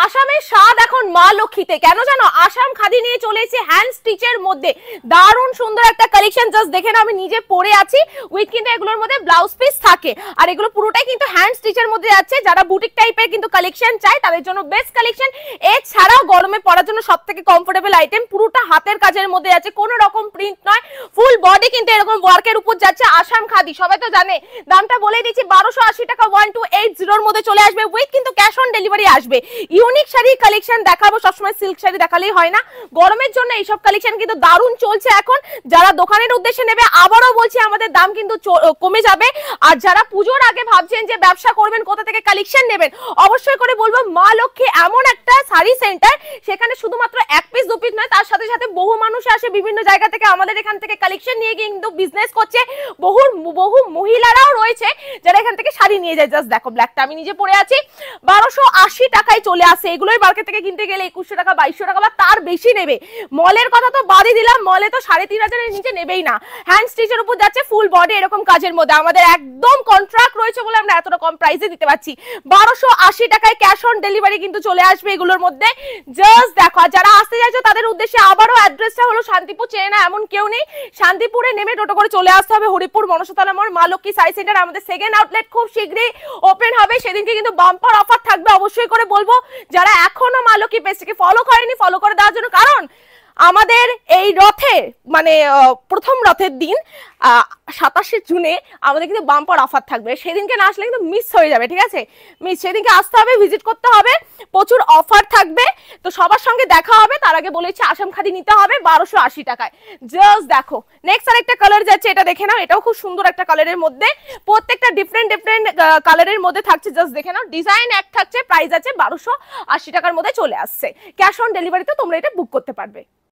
আসামের স্বাদ এখন মা লক্ষ্মীতে, কেন জানো? আসাম খাদি নিয়ে চলে এসেছে হ্যান্ড স্টিচের মধ্যে দারুণ সুন্দর একটা কালেকশন। জাস্ট দেখে নাও, আমি নিজে পরে আছি উইথ কিন্তু এগুলোর মধ্যে ব্লাউজ পিস থাকে, আর এগুলো পুরোটাই কিন্তু হ্যান্ড স্টিচের মধ্যে যাচ্ছে। যারা বুটিক টাইপের কিন্তু কালেকশন চাই তাদের জন্য বেস্ট কালেকশন। এছাড়াও গরমে পরার জন্য সব থেকে কমফোর্টেবল আইটেম, পুরোটা হাতের কাজের মধ্যে যাচ্ছে, কোনো রকম প্রিন্ট নয়, ফুল বডি কিন্তু এরকম ওয়ার্কের উপর যাচ্ছে। আসাম খাদি সবাই তো জানে, দামটা বলে দিচ্ছি 1280 টাকা 1280 এর মধ্যে চলে আসবে উইথ কিন্তু ক্যাশ অন ডেলিভারি আসবে। ইউনিক শাড়ি কালেকশন দেখাবো, সবসময় সিল্ক শাড়ি দেখালেই হয় না, গরমের জন্য এইসব কালেকশন কিন্তু দারুণ চলছে এখন। যারা দোকানের উদ্দেশ্যে নেবে, আবারও বলছি আমাদের দাম কিন্তু কমে যাবে। আর যারা পুজোর আগে ভাবছেন যে ব্যবসা করবেন, কোথা থেকে কালেকশন নেবেন, অবশ্যই করে বলবো মা লক্ষ্মী এমন একটা শাড়ি সেন্টার, সেখানে শুধুমাত্র এক পিস দু পিস নয়, তার সাথে সাথে বহু মানুষ আসে বিভিন্ন জায়গা থেকে, আমাদের এখান থেকে কালেকশন নিয়ে কিন্তু বিজনেস করছে। বহু বহু মহিলারাও রয়েছে যারা এখান থেকে শাড়ি নিয়ে যায়। জাস্ট দেখো, ব্ল্যাকটা আমি নিজে পরে আছি, 1280 টাকায় চলে আসে। এগুলোই মার্কেট থেকে কিনতে গেলে 2100 টাকা 2200 টাকা বা তার বেশি নেবে। মলের কথা তো বাদই দিলাম, মলে তো 3500 এর নিচে নেবেই না। হ্যান্ড স্টিচের উপর যাচ্ছে, ফুল বডি এরকম কাজের মধ্যে, আমাদের একদম কন্ট্রাক্ট রয়েছে বলে আমরা এতটা কম প্রাইসে দিতে পারছি। 1280 টাকায় ক্যাশ অন ডেলিভারি কিন্তু চলে আসবে এগুলোর মধ্যে। জাস্ট দেখো, আর যারা আসতে চাইছো তাদের উদ্দেশ্যে আবারও অ্যাড্রেসটা হলো শান্তিপুর, চেনে না এমন কেউ নেই, শান্তিপুরে নেমে টোটো করে চলে আসতে হবে হরিপুর মনসাতলা মোড়, মা লক্ষ্মী শাড়ি সেন্টার। আমাদের সেকেন্ড আউটলেট খুব শীঘ্রই ওপেন হবে, সেদিনকে কিন্তু বাম্পার অফার থাকবে। অবশ্যই করে বলবো যারা এখনো মা লক্ষ্মী পেজটাকে ফলো করেনি, ফলো করে দেওয়ার জন্য, কারণ আমাদের এই রথে মানে প্রথম রথের দিন 27শে জুনে আমাদের কিন্তু বাম্পার অফার থাকবে, সেদিনকে না আসলে কিন্তু মিস হয়ে যাবে, ঠিক আছে? সেদিনকে আসতে হবে, ভিজিট করতে হবে, প্রচুর অফার থাকবে। তো সবার সঙ্গে দেখা হবে, তার আগে বলেছি আসাম খাদি নিতে হবে 1280 টাকায়। জাস্ট দেখো, নেক্সট আরেকটা কালার যাচ্ছে, এটা দেখে নাও, এটাও খুব সুন্দর একটা কালারের মধ্যে, প্রত্যেকটা ডিফারেন্ট ডিফারেন্ট কালারের মধ্যে থাকছে। জাস্ট দেখে নাও, ডিজাইন এক থাকছে, প্রাইস আছে 1280 টাকার মধ্যে চলে আসছে। ক্যাশ অন ডেলিভারিতে তোমরা এটা বুক করতে পারবে।